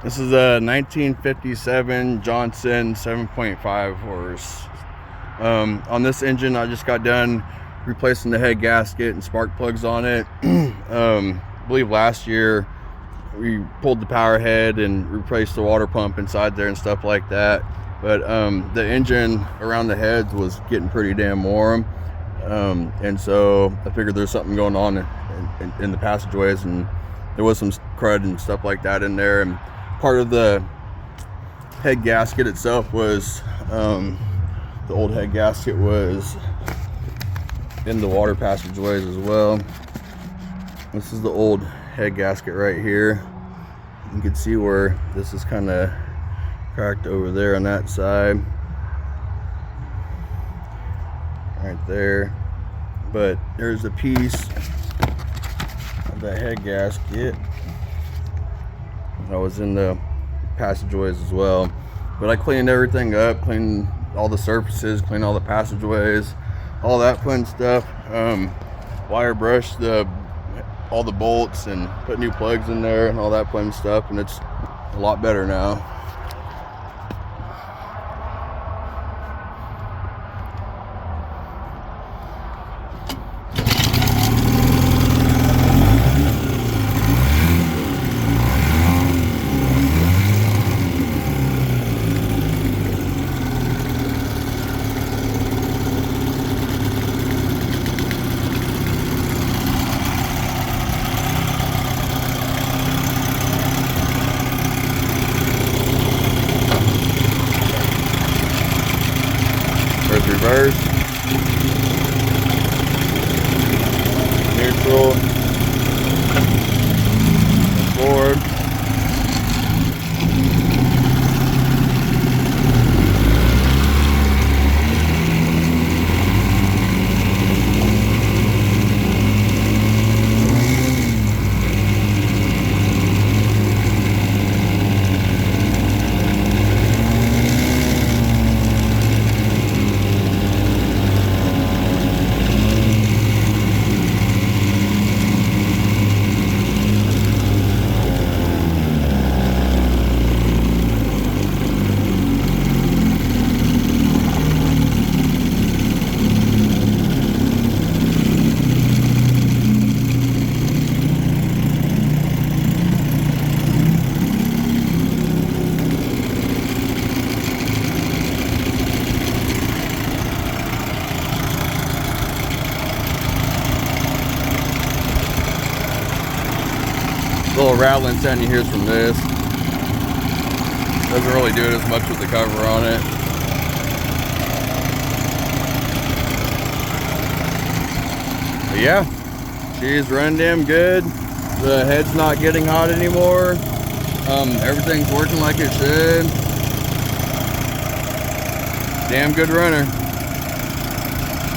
This is a 1957 Johnson 7.5 horse. On this engine, I just got done replacing the head gasket and spark plugs on it. I believe last year we pulled the power head and replaced the water pump inside there and stuff like that. But the engine around the heads was getting pretty damn warm. And so I figured there's something going on in the passageways, and there was some crud and stuff like that in there. And part of the head gasket itself was, the old head gasket was in the water passageways as well. This is the old head gasket right here. You can see where this is kind of cracked over there on that side. Right there. But there's a piece of that head gasket that was in the passageways as well. But I cleaned everything up, cleaned all the surfaces, cleaned all the passageways, all that fun stuff. Wire brushed all the bolts and put new plugs in there and all that fun stuff, and it's a lot better now. There's reverse, neutral, forward. Little rattling sound you hear from this. Doesn't really do it as much with the cover on it. But yeah, she's running damn good. The head's not getting hot anymore. Everything's working like it should. Damn good runner.